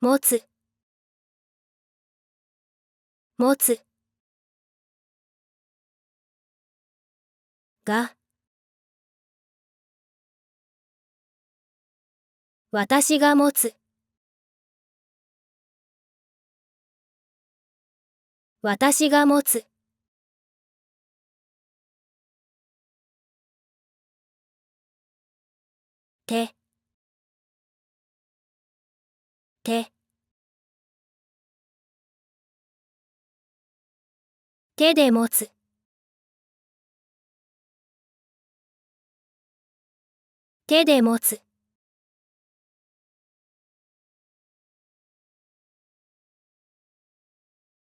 持つ、持つ。が、私が持つ、私が持つ。手、手、手で持つ、手で持つ。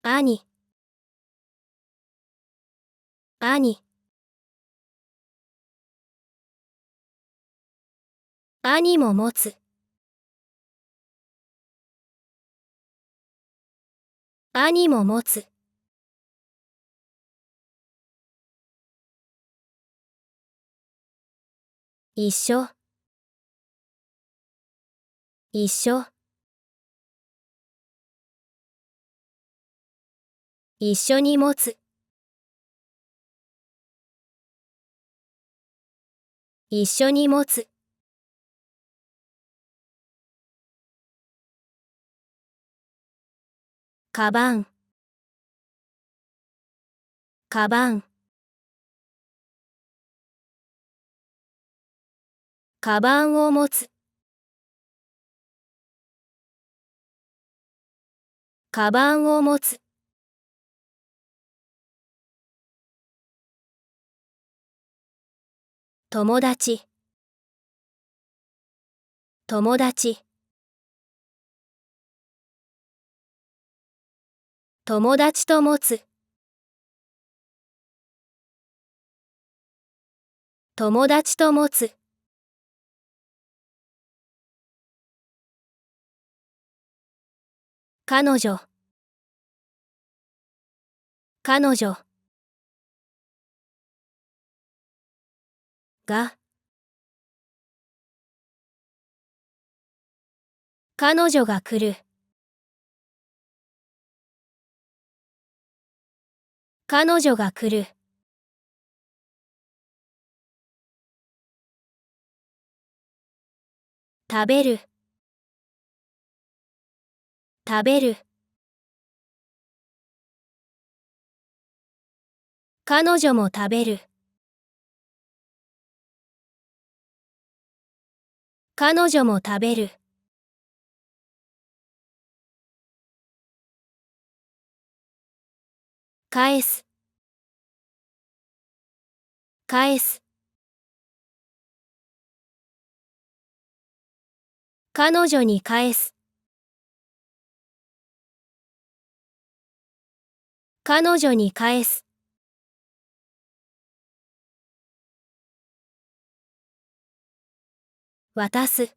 兄、兄、兄も持つ、兄も持つ。一緒、一緒、一緒に持つ、一緒に持つ。カバン、カバン、カバンを持つ、カバンを持つ。友達、友達、友達と持つ、友達と持つ。彼女、彼女。が、彼女が来る、彼女が来る。食べる、食べる。彼女も食べる。彼女も食べる。返す、返す。彼女に返す。彼女に返す。渡す、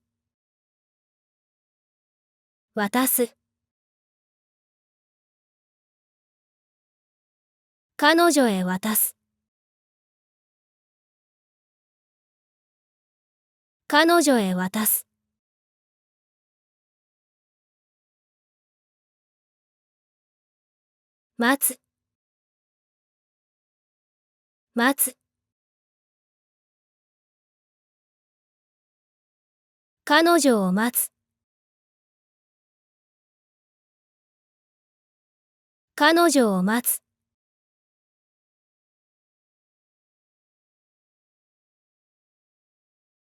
渡す。彼女へ渡す。彼女へ渡す。待つ、待つ。彼女を待つ。彼女を待つ。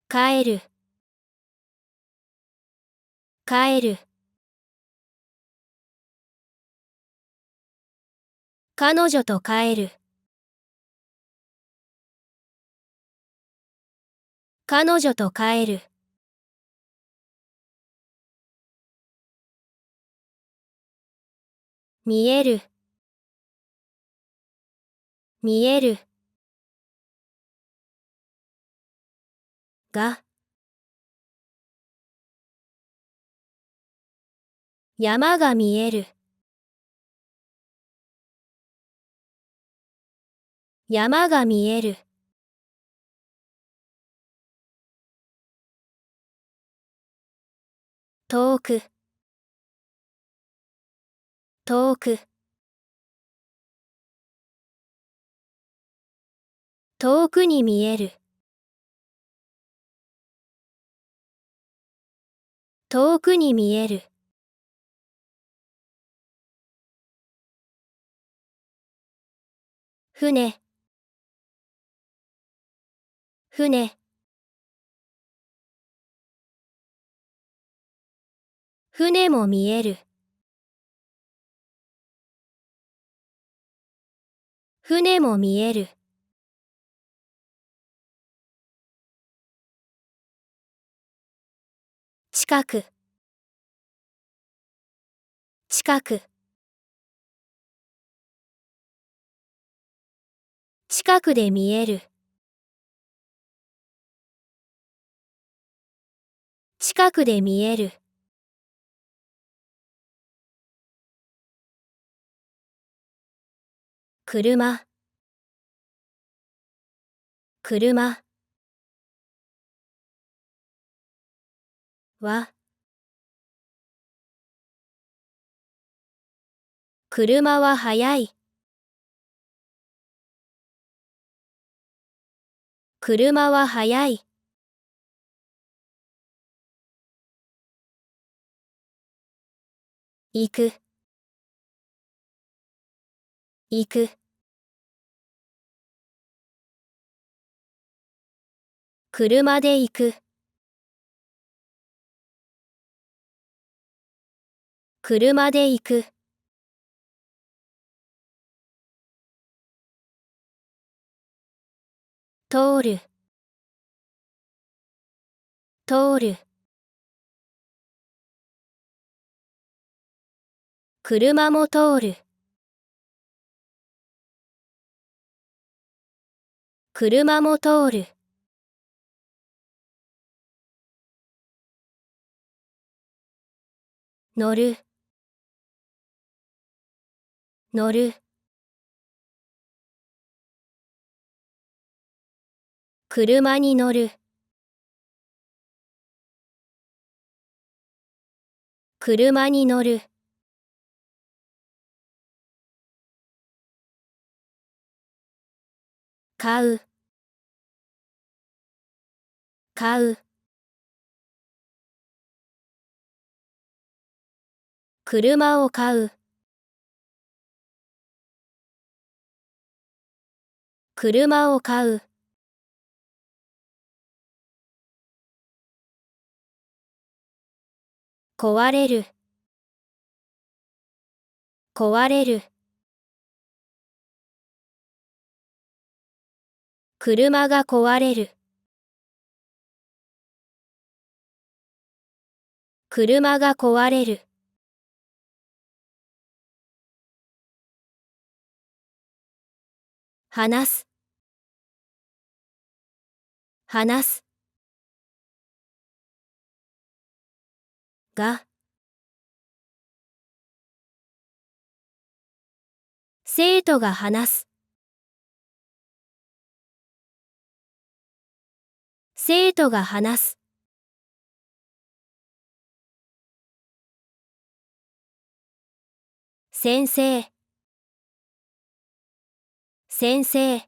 帰る、帰る。彼女と帰る。彼女と帰る。見える、見える。が、山が見える。山が見える。遠く、遠く、遠くに見える。遠くに見える。船、船、船も見える。船も見える。近く、近く、近くで見える。近くで見える。車、車は、車は速い。車は速い。行く、行く。車で行く。車で行く。通る、通る。車も通る。車も通る。乗る、乗る。車に乗る。車に乗る。買う、買う。車を買う。車を買う。壊れる、壊れる。車が壊れる。車が壊れる。話す、話す。が、生徒が話す。生徒が話す。先生、先生。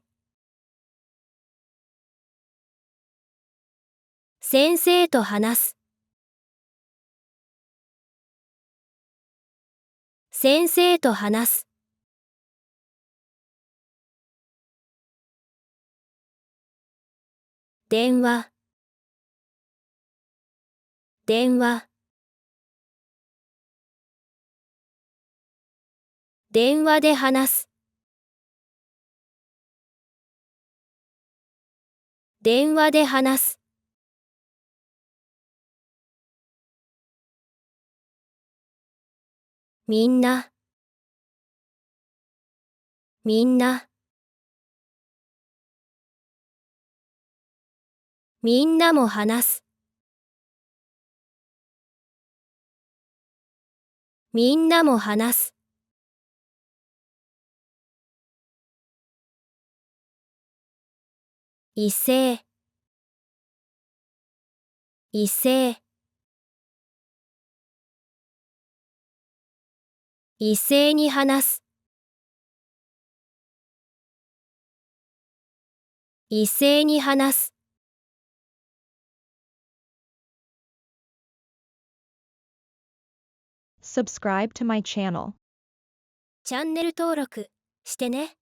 先生と話す。先生と話す。電話、電話。電話で話す。電話で話す。みんな、みんな。みんなも話す。みんなも話す。一斉、一斉。一斉に話す。一斉に話す。Subscribe to my channel. チャンネル登録してね。